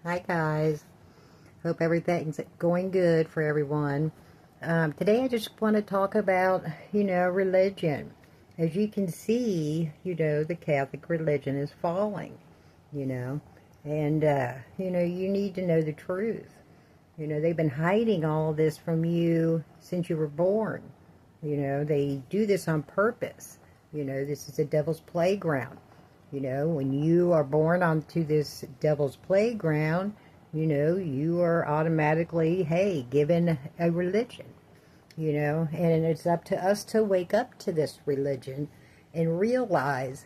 Hi guys. Hope everything's going good for everyone. Today I just want to talk about, religion. As you can see, the Catholic religion is falling, you know, and, you need to know the truth. They've been hiding all this from you since you were born. They do this on purpose. This is the devil's playground. When you are born onto this devil's playground, you are automatically, hey, given a religion, and it's up to us to wake up to this religion and realize,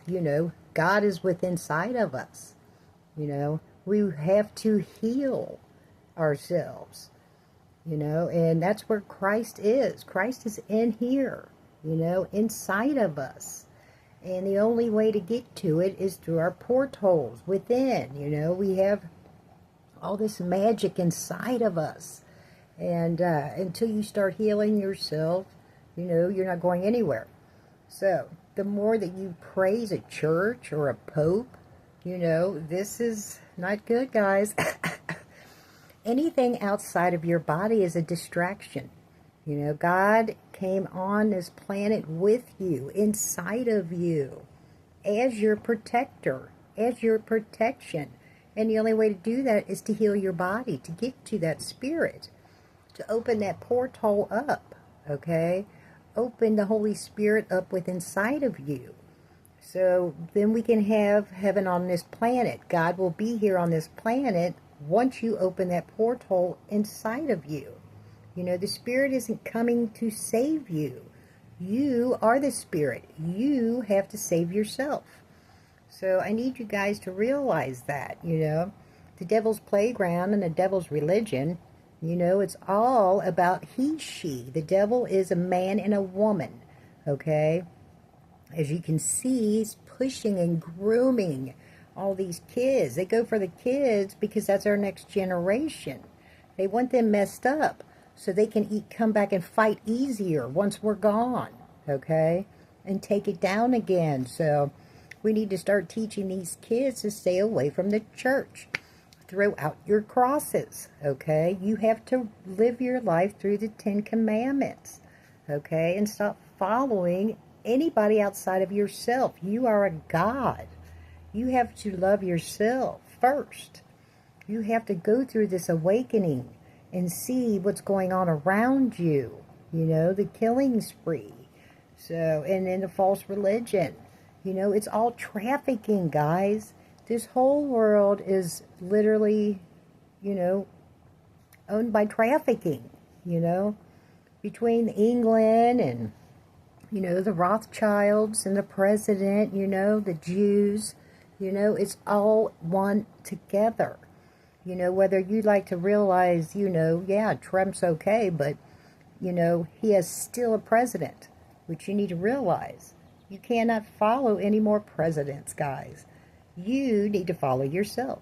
God is within inside of us. We have to heal ourselves, and that's where Christ is. Christ is in here, inside of us. And the only way to get to it is through our portholes within. We have all this magic inside of us. And until you start healing yourself, you're not going anywhere. So the more that you praise a church or a pope, this is not good, guys. Anything outside of your body is a distraction. God came on this planet with you, inside of you, as your protector, as your protection. And the only way to do that is to heal your body, to get to that spirit, to open that portal up, okay? Open the Holy Spirit up within inside of you. So then we can have heaven on this planet. God will be here on this planet once you open that portal inside of you. The Spirit isn't coming to save you. You are the Spirit. You have to save yourself. So I need you guys to realize that, the devil's playground and the devil's religion, it's all about he, she. The devil is a man and a woman, okay? As you can see, he's pushing and grooming all these kids. They go for the kids because that's our next generation. They want them messed up so they can come back and fight easier once we're gone, okay? And take it down again. So we need to start teaching these kids to stay away from the church. Throw out your crosses, okay? You have to live your life through the 10 Commandments, okay? And stop following anybody outside of yourself. You are a God. You have to love yourself first. You have to go through this awakening and see what's going on around you, the killing spree. So, and then the false religion, it's all trafficking, guys. This whole world is literally, owned by trafficking, between England and, the Rothschilds and the president, the Jews, it's all one together. Whether you'd like to realize, yeah, Trump's okay, but, he is still a president, which you need to realize. You cannot follow any more presidents, guys. You need to follow yourself.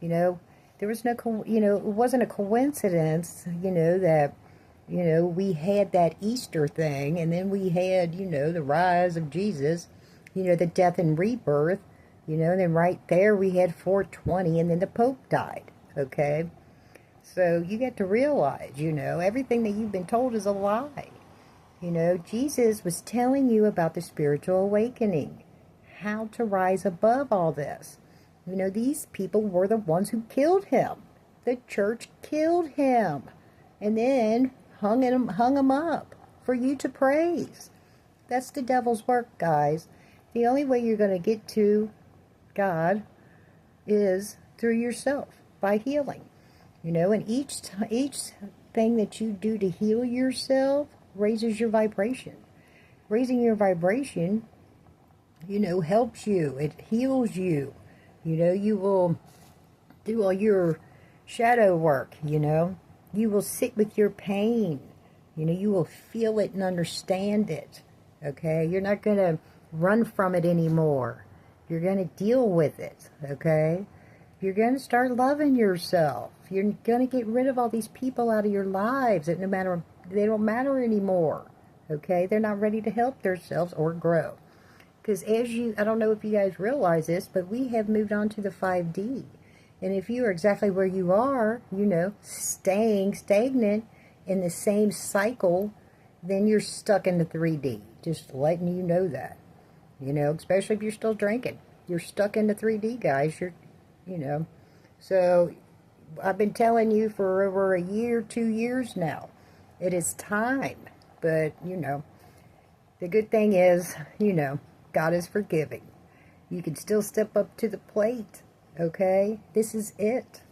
There was no, it wasn't a coincidence, that, we had that Easter thing, and then we had, the rise of Jesus, the death and rebirth, and then right there we had 420, and then the Pope died. Okay, so you get to realize, everything that you've been told is a lie. Jesus was telling you about the spiritual awakening, how to rise above all this. These people were the ones who killed him. The church killed him and then hung him up for you to praise. That's the devil's work, guys. The only way you're going to get to God is through yourself. By healing, and each thing that you do to heal yourself raises your vibration. Raising your vibration, helps you. It heals you. You will do all your shadow work. You will sit with your pain. You will feel it and understand it. Okay, you're not going to run from it anymore. You're going to deal with it. Okay. You're going to start loving yourself. You're going to get rid of all these people out of your lives that they don't matter anymore. Okay? They're not ready to help themselves or grow. Because I don't know if you guys realize this, but we have moved on to the 5D. And if you are exactly where you are, staying stagnant in the same cycle, then you're stuck in the 3D. Just letting you know that. Especially if you're still drinking. You're stuck in the 3D, guys. You know. So I've been telling you for over a year, 2 years now. It is time. But, the good thing is, God is forgiving. You can still step up to the plate, okay? This is it.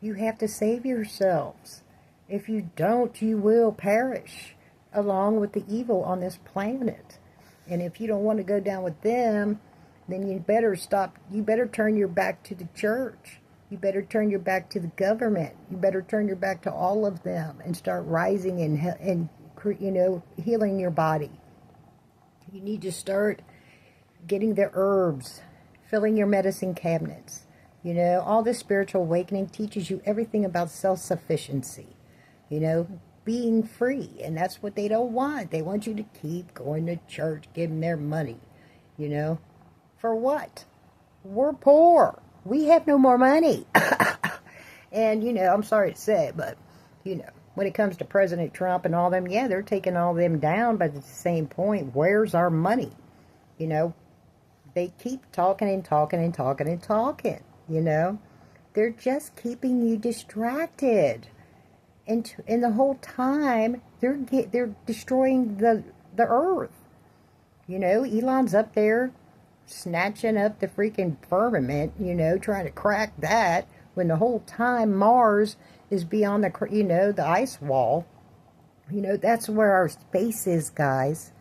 You have to save yourselves. If you don't, you will perish along with the evil on this planet. And if you don't want to go down with them, then you better stop. You better turn your back to the church. You better turn your back to the government. You better turn your back to all of them and start rising and healing your body. You need to start getting the herbs, filling your medicine cabinets. All this spiritual awakening teaches you everything about self-sufficiency. Being free. And that's what they don't want. They want you to keep going to church, giving their money. For what? We're poor. We have no more money. And, I'm sorry to say it, but, when it comes to President Trump and all them, yeah, they're taking all them down, but at the same point, where's our money? They keep talking and talking and talking and talking, They're just keeping you distracted. And the whole time, they're destroying the earth. Elon's up there snatching up the freaking firmament, trying to crack that, when the whole time Mars is beyond the ice wall. That's where our space is, guys.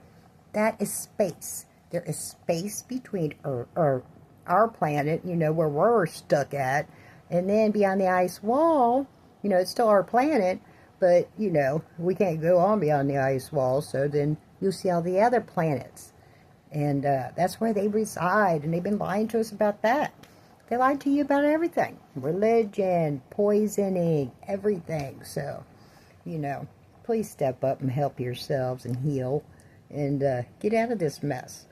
That is space. There is space between our planet, where we're stuck at, and then beyond the ice wall, it's still our planet, but, we can't go on beyond the ice wall, so then you'll see all the other planets. And that's where they reside, and they've been lying to us about that. They lied to you about everything. Religion, poisoning, everything. So, please step up and help yourselves and heal and get out of this mess.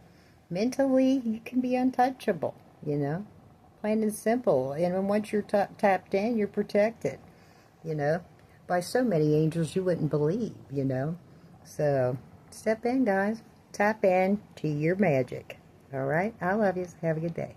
Mentally, you can be untouchable, plain and simple. And once you're tapped in, you're protected, by so many angels you wouldn't believe, So, step in, guys. Tap in to your magic. All right? I love you. Have a good day.